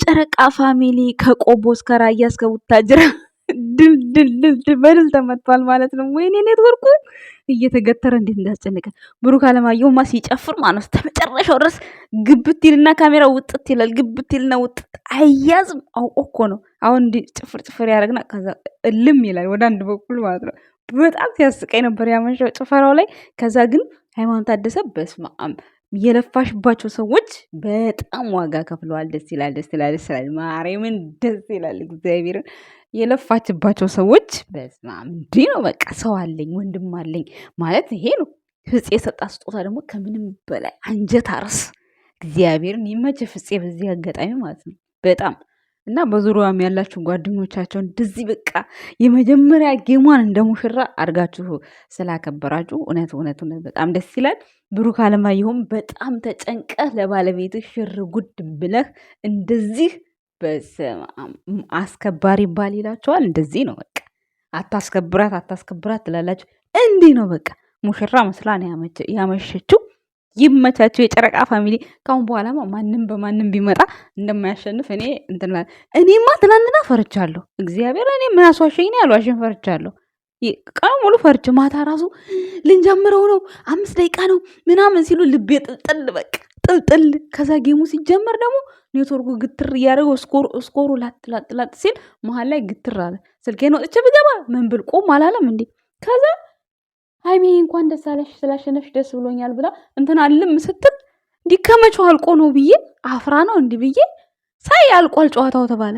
ጨረቃ ፋሚሊ ከቆቦ እስከ ራያ እስከ ቡታጅራ ድል በድል ተመቷል ማለት ነው። ወይኔ ኔትወርኩ እየተገተረ እንዴት እንዳስጨነቀ ብሩክ አለማየሁማ ሲጨፍር ማለት ተመጨረሻው ድረስ ግብት ይልና ካሜራ ውጥት ይላል። ግብት ይልና ውጥት አያዝም። አውቆ እኮ ነው። አሁን እንዲ ጭፍር ያደርግና ከዛ እልም ይላል ወደ አንድ በኩል ማለት ነው። በጣም ሲያስቀኝ ነበር ያመሸው ጭፈራው ላይ። ከዛ ግን ሃይማኖት ታደሰ በስመ አብ የለፋሽባቸው ሰዎች በጣም ዋጋ ከፍለዋል። ደስ ይላል፣ ደስ ይላል፣ ደስ ይላል። ማርያምን ደስ ይላል። እግዚአብሔርን የለፋችባቸው ሰዎች በስመ አብ እንዲህ ነው በቃ። ሰው አለኝ ወንድም አለኝ ማለት ይሄ ነው። ፍፄ የሰጣ ስጦታ ደግሞ ከምንም በላይ አንጀት አርስ። እግዚአብሔርን ይመች ፍፄ በዚህ አጋጣሚ ማለት ነው በጣም እና በዙሪያም ያላችሁ ጓደኞቻቸው እንደዚህ በቃ የመጀመሪያ ጌሟን እንደ ሙሽራ አድርጋችሁ ስላከበራችሁ እውነት እውነት እውነት በጣም ደስ ይላል። ብሩክ አለማየሁም በጣም ተጨንቀህ ለባለቤትህ ሽር ጉድ ብለህ እንደዚህ አስከባሪ ባል ይላቸዋል። እንደዚህ ነው በቃ። አታስከብራት ትላላችሁ። እንዲህ ነው በቃ። ሙሽራ መስላ ነው ያመሸችው። ይመቻቸው የጨረቃ ፋሚሊ። ካሁን በኋላማ ማንም በማንም ቢመጣ እንደማያሸንፍ እኔ እኔማ ትናንትና ፈርቻለሁ። እግዚአብሔር እኔ ምን አስዋሸኝ ነው ያልዋሽን ፈርቻለሁ። ቀኑ ሙሉ ፈርቼ ማታ ራሱ ልንጀምረው ነው 5 ደቂቃ ነው ምናምን ሲሉ ልቤ ጥልጥል በቃ ጥልጥል። ከዛ ጌሙ ሲጀመር ደግሞ ኔትወርኩ ግትር እያደረገው ስኮሩ ላጥ ሲል መሀል ላይ ግትር አለ። ስልኬን ወጥቼ ብገባ ምን ብል ቆም አላለም እንዴ። ከዛ ሃይሚ እንኳን ደስ አለሽ ስላሸነፍሽ ደስ ብሎኛል ብላ እንትን አልም ስትል እንዲህ ከመቼው አልቆ ነው ብዬ አፍራ ነው እንዲህ ብዬ ሳይ አልቋል ጨዋታው ተባለ።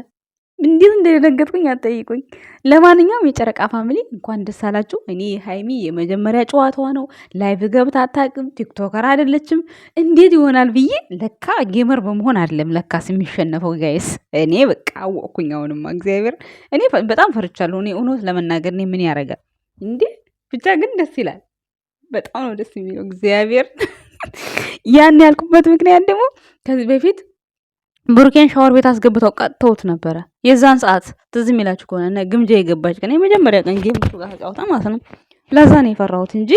እንዴት እንደደነገጥኩኝ አትጠይቁኝ። ለማንኛውም የጨረቃ ፋሚሊ እንኳን ደስ አላችሁ። እኔ ሃይሚ የመጀመሪያ ጨዋታዋ ነው። ላይቭ ገብታ አታውቅም። ቲክቶከር አይደለችም። እንዴት ይሆናል ብዬ ለካ ጌመር በመሆን አይደለም ለካስ የሚሸነፈው ጋይስ። እኔ በቃ አወቅኩኝ። አሁንማ እግዚአብሔር እኔ በጣም ፈርቻለሁ። እኔ እውነት ለመናገር እኔ ምን ያደርጋል እንዴ ብቻ ግን ደስ ይላል። በጣም ነው ደስ የሚለው እግዚአብሔር። ያን ያልኩበት ምክንያት ደግሞ ከዚህ በፊት ብሩኬን ሻወር ቤት አስገብተው ቀጥተውት ነበረ። የዛን ሰዓት ትዝ የሚላችሁ ከሆነ ግምጃ የገባች ቀን የመጀመሪያ ቀን ጌም እሱ ጋር ተጫውታ ማለት ነው። ለዛ ነው የፈራሁት እንጂ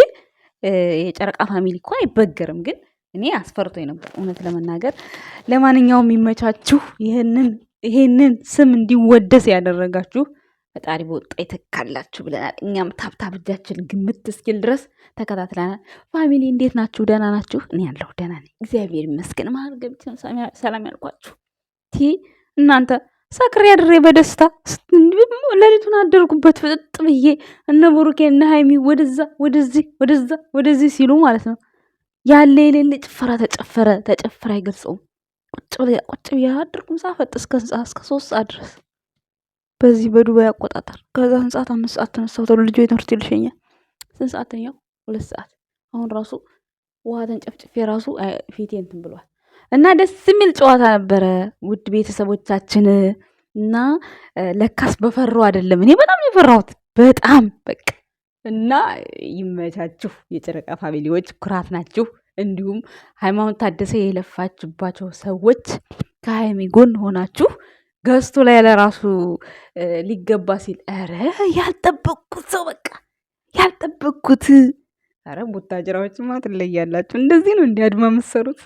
የጨረቃ ፋሚሊ እኮ አይበገርም። ግን እኔ አስፈርቶኝ ነበር እውነት ለመናገር። ለማንኛውም የሚመቻችሁ ይሄንን ስም እንዲወደስ ያደረጋችሁ ፈጣሪ በወጣ ይተካላችሁ ብለናል። እኛም ታብታብ እጃችን ግምት እስኪል ድረስ ተከታትለናል። ፋሚሊ እንዴት ናችሁ? ደህና ናችሁ? እኔ ያለሁ ደህና ነኝ እግዚአብሔር ይመስገን። መሀል ገብቼ ሰላም ያልኳችሁ እናንተ ሰክሬ አድሬ በደስታ ሌሊቱን አደርጉበት ፍጥጥ ብዬ እነ ብሩኬ እነ ሃይሚ ወደዚህ ሲሉ ማለት ነው። ያለ የሌለ ጭፈራ ተጨፈረ አይገልጸውም። ቁጭ ብዬ አደርኩም ሳፈጥ እስከ 3 ሰዓት ድረስ በዚህ በዱባይ አቆጣጠር። ከዛ ሰዓት 5 ሰዓት ተነሳሁ። ተሉ ልጆ ትምህርት ይልሸኛል። ስንት ሰዓት ተኛው? 2 ሰዓት። አሁን ራሱ ውሃ ተንጨፍጭፌ ራሱ ፊቴ እንትን ብሏል። እና ደስ የሚል ጨዋታ ነበረ ውድ ቤተሰቦቻችን። እና ለካስ በፈሩ አይደለም። እኔ በጣም የፈራሁት በጣም በቃ። እና ይመቻችሁ የጨረቃ ፋሚሊዎች፣ ኩራት ናችሁ። እንዲሁም ሃይማኖት ታደሰ የለፋችባቸው ሰዎች ከሃይሚ ጎን ሆናችሁ ገዝቱ ላይ ለራሱ ሊገባ ሲል ኧረ ያልጠበቅኩት ሰው በቃ ያልጠበቅኩት። ኧረ ቡታጅራዎችማ ትለያላችሁ። እንደዚህ ነው እንዲህ አድማ የምትሰሩት።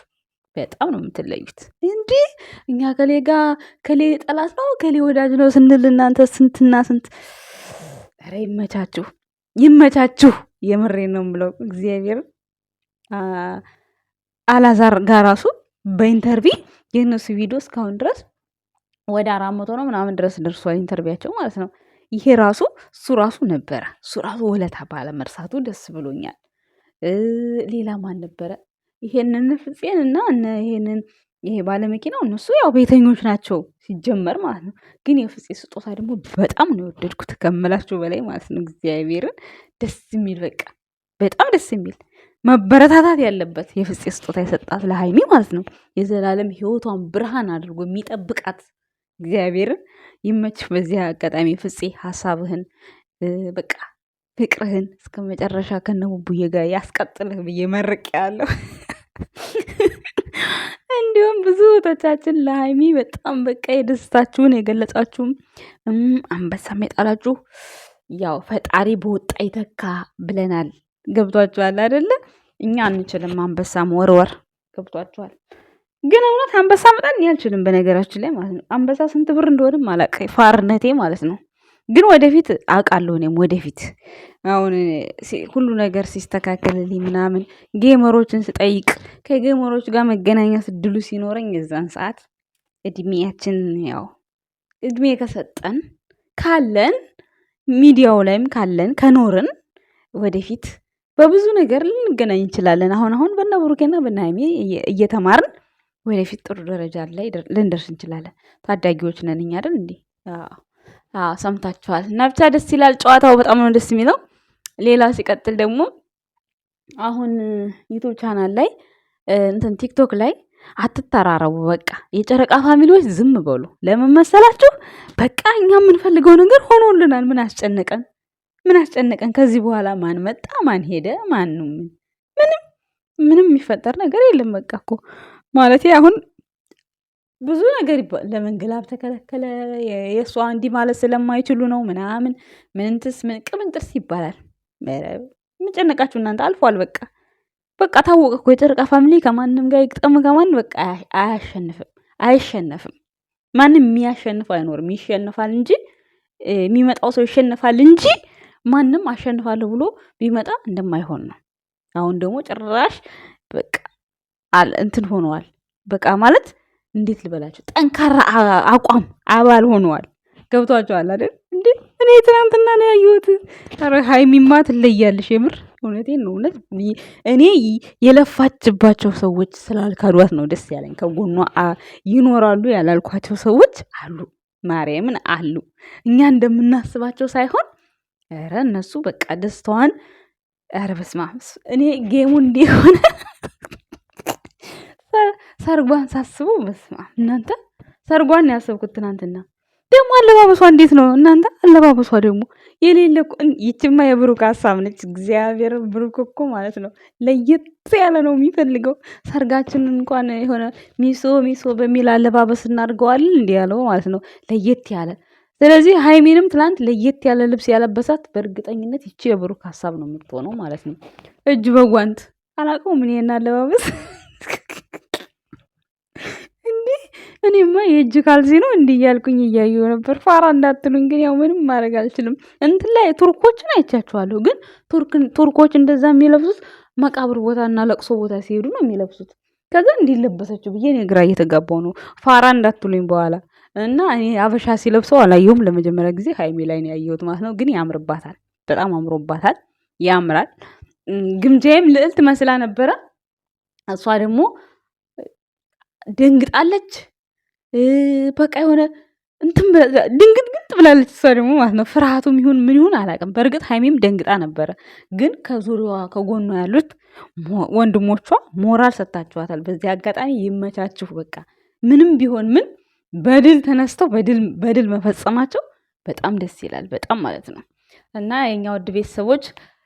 በጣም ነው የምትለዩት። እንዲህ እኛ ከሌ ጋር ከሌ ጠላት ነው ከሌ ወዳጅ ነው ስንል እናንተ ስንትና ስንት። ኧረ ይመቻችሁ። የምሬ ነው ብለው እግዚአብሔር አላዛር ጋር ራሱ በኢንተርቪ የእነሱ ቪዲዮ እስካሁን ድረስ ወደ 400 ነው ምናምን ድረስ ደርሷል ኢንተርቪያቸው ማለት ነው። ይሄ ራሱ እሱ ራሱ ወለታ ባለመርሳቱ ደስ ብሎኛል። ሌላ ማን ነበረ? ይሄንን ፍፄን እና ይሄ ባለመኪናው እነሱ ያው ቤተኞች ናቸው ሲጀመር ማለት ነው። ግን የፍፄ ስጦታ ደግሞ በጣም ነው የወደድኩት ከምላችሁ በላይ ማለት ነው። እግዚአብሔርን ደስ የሚል በቃ በጣም ደስ የሚል መበረታታት ያለበት የፍፄ ስጦታ የሰጣት ለሃይሚ ማለት ነው። የዘላለም ሕይወቷን ብርሃን አድርጎ የሚጠብቃት እግዚአብሔርን ይመችህ። በዚህ አጋጣሚ ፍፄ ሀሳብህን በቃ ፍቅርህን እስከ መጨረሻ ከነቡቡዬ ጋር ያስቀጥልህ ብዬ መርቄያለሁ። እንዲሁም ብዙ እህቶቻችን ለሃይሚ በጣም በቃ የደስታችሁን የገለጻችሁም አንበሳም የጣላችሁ ያው ፈጣሪ በወጣ ይተካ ብለናል። ገብቷችኋል አይደለ? እኛ አንችልም አንበሳ መወርወር። ገብቷችኋል? ግን እውነት አንበሳ መጣል እኔ አልችልም በነገራችን ላይ ማለት ነው። አንበሳ ስንት ብር እንደሆነም አላውቅም፣ ፋርነቴ ማለት ነው። ግን ወደፊት አውቃለሁ እኔም ወደፊት አሁን ሁሉ ነገር ሲስተካከልልኝ ምናምን ጌመሮችን ስጠይቅ ከጌመሮች ጋር መገናኘት እድሉ ሲኖረኝ የዛን ሰዓት እድሜያችን ያው እድሜ ከሰጠን ካለን ሚዲያው ላይም ካለን ከኖርን ወደፊት በብዙ ነገር ልንገናኝ እንችላለን። አሁን በእነ ብሩኬና በእነ ሃይሚ እየተማርን ወደፊት ጥሩ ደረጃ ላይ ልንደርስ እንችላለን። ታዳጊዎች ነን እኛ አይደል እንዴ? አዎ ሰምታችኋል። እና ብቻ ደስ ይላል። ጨዋታው በጣም ነው ደስ የሚለው። ሌላ ሲቀጥል ደግሞ አሁን ዩቱብ ቻናል ላይ እንትን ቲክቶክ ላይ አትተራረቡ። በቃ የጨረቃ ፋሚሊዎች ዝም በሉ። ለምን መሰላችሁ? በቃ እኛ የምንፈልገው ነገር ሆኖልናል። ምን አስጨነቀን? ምን አስጨነቀን? ከዚህ በኋላ ማን መጣ ማን ሄደ ማንም ምንም የሚፈጠር ነገር የለም። በቃ እኮ ማለት አሁን ብዙ ነገር ለምን ግላብ ተከለከለ? የእሷ እንዲህ ማለት ስለማይችሉ ነው ምናምን ምንትስ ምን ቅምንጥርስ ይባላል። የምጨነቃችሁ እናንተ አልፏል። በቃ ታወቀ እኮ የጨረቃ ፋሚሊ ከማንም ጋር ይግጠም ከማን በቃ አይሸነፍም። ማንም የሚያሸንፈው አይኖርም። ይሸነፋል እንጂ የሚመጣው ሰው ይሸነፋል እንጂ ማንም አሸንፋለሁ ብሎ ቢመጣ እንደማይሆን ነው። አሁን ደግሞ ጭራሽ በቃ እንትን ሆነዋል። በቃ ማለት እንዴት ልበላችሁ፣ ጠንካራ አቋም አባል ሆነዋል። ገብቷቸዋል አይደል እንዴ? እኔ ትናንትና ነው ያየሁት። ኧረ ሃይሚማ ትለያለሽ። የምር እውነቴን ነው። እውነት እኔ የለፋችባቸው ሰዎች ስላልካዷት ነው ደስ ያለኝ። ከጎኗ ይኖራሉ ያላልኳቸው ሰዎች አሉ፣ ማርያምን አሉ። እኛ እንደምናስባቸው ሳይሆን ኧረ እነሱ በቃ ደስታዋን ኧረ በስመ አብ እኔ ጌሙ እንዲሆነ ሰርጓን ሳስበው በስመ አብ እናንተ ሰርጓን ያሰብኩት ትናንትና። ደግሞ አለባበሷ እንዴት ነው እናንተ? አለባበሷ ደግሞ የሌለ ይችማ የብሩክ ሀሳብ ነች። እግዚአብሔር ብሩክ እኮ ማለት ነው ለየት ያለ ነው የሚፈልገው። ሰርጋችንን እንኳን የሆነ ሚሶ በሚል አለባበስ እናድርገዋለን እንዲህ ያለው ማለት ነው ለየት ያለ። ስለዚህ ሃይሜንም ትላንት ለየት ያለ ልብስ ያለበሳት በእርግጠኝነት ይቺ የብሩክ ሀሳብ ነው የምትሆነው ማለት ነው። እጅ በጓንት አላውቀውም ምን እና አለባበስ እኔማ የእጅ ካልሲ ነው እንዲህ እያልኩኝ እያየሁ ነበር። ፋራ እንዳትሉኝ ግን ያው ምንም ማድረግ አልችልም። እንትን ላይ ቱርኮችን አይቻችኋለሁ። ግን ቱርኮች እንደዛ የሚለብሱት መቃብር ቦታ እና ለቅሶ ቦታ ሲሄዱ ነው የሚለብሱት። ከዛ እንዲለበሰችው ብዬ እኔ ግራ እየተጋባው ነው። ፋራ እንዳትሉኝ በኋላ እና እኔ አበሻ ሲለብሰው አላየሁም። ለመጀመሪያ ጊዜ ሃይሜ ላይ ነው ያየሁት ማለት ነው። ግን ያምርባታል፣ በጣም አምሮባታል፣ ያምራል። ግምጃዬም ልዕልት መስላ ነበረ። እሷ ደግሞ ደንግጣለች። በቃ የሆነ እንትን ድንግጥግጥ ብላለች እሷ ደግሞ ማለት ነው። ፍርሃቱም ይሁን ምን ይሁን አላውቅም። በእርግጥ ሃይሜም ደንግጣ ነበረ። ግን ከዙሪያዋ ከጎኗ ያሉት ወንድሞቿ ሞራል ሰጥታችኋታል። በዚህ አጋጣሚ ይመቻችሁ። በቃ ምንም ቢሆን ምን በድል ተነስተው በድል መፈጸማቸው በጣም ደስ ይላል። በጣም ማለት ነው። እና የኛ ውድ ቤተሰቦች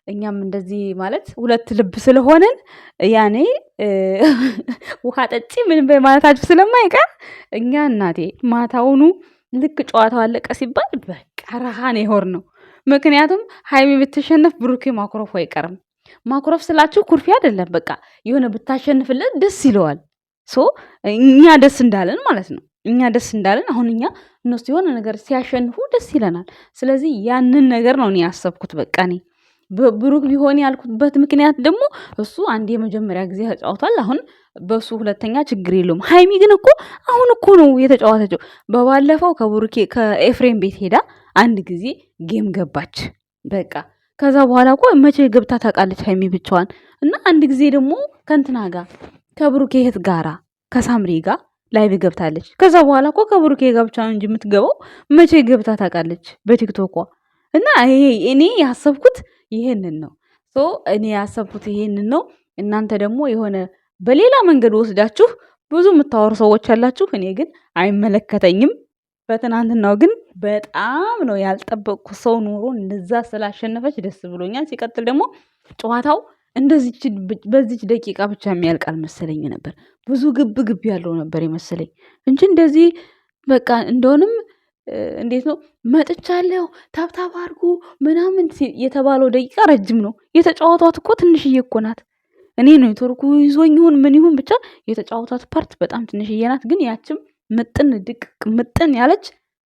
እኛም እንደዚህ ማለት ሁለት ልብ ስለሆንን ያኔ ውሃ ጠጪ ምን በማለታችሁ ስለማይቀር እኛ እናቴ ማታውኑ ልክ ጨዋታው አለቀ ሲባል በቃ ረሃን ይሆር ነው። ምክንያቱም ሃይሚ ብትሸነፍ ብሩኬ ማኩረፉ አይቀርም። ማኩረፍ ስላችሁ ኩርፊ አይደለም። በቃ የሆነ ብታሸንፍለት ደስ ይለዋል። ሶ እኛ ደስ እንዳለን ማለት ነው። እኛ ደስ እንዳለን አሁን እነሱ የሆነ ነገር ሲያሸንፉ ደስ ይለናል። ስለዚህ ያንን ነገር ነው እኔ ያሰብኩት። በቃ እኔ ብሩክ ቢሆን ያልኩበት ምክንያት ደግሞ እሱ አንድ የመጀመሪያ ጊዜ ተጫውቷል። አሁን በሱ ሁለተኛ ችግር የለውም። ሃይሚ ግን እኮ አሁን እኮ ነው የተጫወተችው። በባለፈው ከብሩኬ ከኤፍሬም ቤት ሄዳ አንድ ጊዜ ጌም ገባች። በቃ ከዛ በኋላ እኮ መቼ ገብታ ታውቃለች ሃይሚ ብቻዋን። እና አንድ ጊዜ ደግሞ ከእንትና ጋር ከብሩኬ እህት ጋራ ከሳምሪ ጋር ላይቭ ገብታለች። ከዛ በኋላ እኮ ከብሩኬ ጋር ብቻ ነው እንጂ የምትገባው መቼ ገብታ ታውቃለች በቲክቶኳ። እና እኔ ያሰብኩት ይሄንን ነው። እኔ ያሰብኩት ይሄንን ነው። እናንተ ደግሞ የሆነ በሌላ መንገድ ወስዳችሁ ብዙ የምታወሩ ሰዎች ያላችሁ፣ እኔ ግን አይመለከተኝም። በትናንትናው ግን በጣም ነው ያልጠበቅኩ ሰው ኖሮ እንደዛ ስላሸነፈች ደስ ብሎኛል። ሲቀጥል ደግሞ ጨዋታው እንደዚች በዚች ደቂቃ ብቻ የሚያልቅ አልመሰለኝ ነበር። ብዙ ግብ ግብ ያለው ነበር የመሰለኝ እንጂ እንደዚህ በቃ እንደሆንም እንዴት ነው መጥቻለሁ ታብታብ አድርጉ ምናምን የተባለው ደቂቃ ረጅም ነው። የተጫወቷት እኮ ትንሽዬ እኮ ናት። እኔ ነው ኔትወርኩ ይዞኝ ይሁን ምን ይሁን ብቻ የተጫወታት ፓርት በጣም ትንሽዬ ናት፣ ግን ያችም ምጥን ድቅ ምጥን ያለች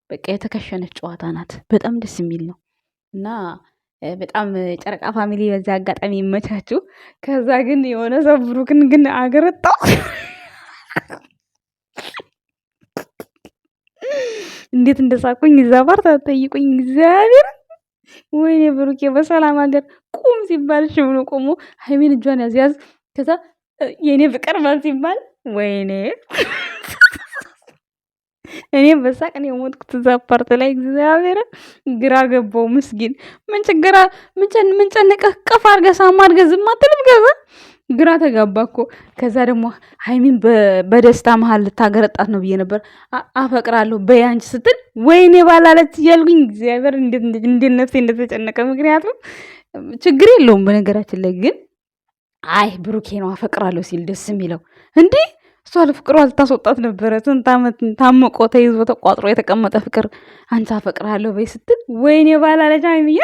በቃ የተከሸነች ጨዋታ ናት። በጣም ደስ የሚል ነው እና በጣም ጨረቃ ፋሚሊ በዚህ አጋጣሚ ይመቻችሁ። ከዛ ግን የሆነ ሰው ብሩክን ግን አገረጣው እንዴት እንደሳቁኝ እዛ ፓርት አትጠይቁኝ። እግዚአብሔር ወይኔ ብሩኬ በሰላም ሀገር ቁም ሲባል እሺ ብሎ ቆሞ ሀይሚን እጇን ያዝ ያዝ፣ ከዛ የኔ ፍቅር ማለት ሲባል ወይኔ እኔ በሳቅ ነው የሞትኩት እዛ ፓርት ላይ። እግዚአብሔር ግራ ገባው ምስኪን። ምን ችግር ምን ጨነቀህ? ቀፍ አድርገህ ሳማ አድርገህ ዝም አትልም? ከዛ ግራ ተጋባ እኮ። ከዛ ደግሞ ሀይሚን በደስታ መሀል ልታገረጣት ነው ብዬ ነበር። አፈቅራለሁ በያንች ስትል ወይኔ ባላለች እያልኩኝ እግዚአብሔር እንዴት ነፍሴ እንደተጨነቀ። ምክንያቱም ችግር የለውም በነገራችን ላይ ግን አይ ብሩኬ ነው አፈቅራለሁ ሲል ደስ የሚለው እንዴ። እሷ ለፍቅሯ ልታስወጣት ነበረ። ስንት ዓመት ታምቆ ተይዞ ተቋጥሮ የተቀመጠ ፍቅር አንቺ አፈቅራለሁ በይ ስትል ወይኔ ባላለች ሀይሚዬ።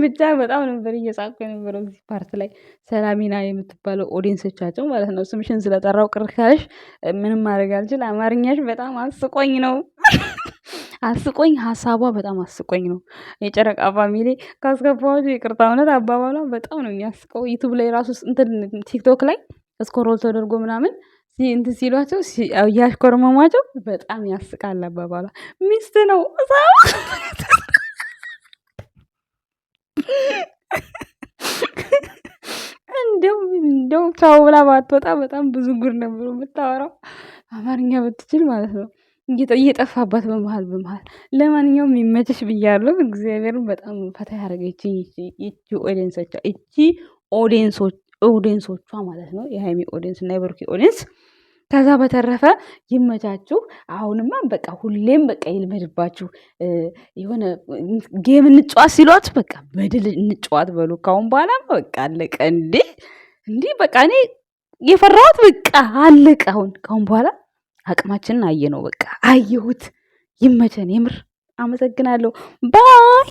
ብቻ በጣም ነበር እየሳቁ የነበረው እዚህ ፓርት ላይ። ሰላሚና የምትባለው ኦዲየንሶቻቸው ማለት ነው። ስምሽን ስለጠራው ቅር ካለሽ ምንም ማድረግ አልችል። አማርኛሽ በጣም አስቆኝ ነው አስቆኝ፣ ሀሳቧ በጣም አስቆኝ ነው። የጨረቃ ፋሚሊ ካስገባዎች ይቅርታ፣ እውነት አባባሏ በጣም ነው የሚያስቀው። ዩቱብ ላይ ራሱ እንትን ቲክቶክ ላይ ስኮሮል ተደርጎ ምናምን እንትን ሲሏቸው እያሽኮርመሟቸው በጣም ያስቃል አባባሏ። ሚስት ነው እንደው ቻው ብላ ባትወጣ በጣም ብዙ ጉድ ነበር የምታወራው አማርኛ ብትችል ማለት ነው። እየጠፋባት በመሀል በመሀል። ለማንኛውም የሚመችሽ ብያለሁ። እግዚአብሔርን በጣም ፈታ ያደረገች እቺ ኦዲየንሶቿ ማለት ነው፣ የሃይሚ ኦዲየንስ እና የብሩኬ ኦዲየንስ። ከዛ በተረፈ ይመቻችሁ። አሁንማ በቃ ሁሌም በቃ ይልመድባችሁ። የሆነ ጌም እንጫዋት ሲሏት በቃ በድል እንጫዋት በሉ። ካሁን በኋላ በቃ አለቀ። እንዲህ በቃ እኔ የፈራሁት በቃ አለቀ። ካሁን በኋላ አቅማችንን አየ ነው በቃ አየሁት። ይመቸን። የምር አመሰግናለሁ። ባይ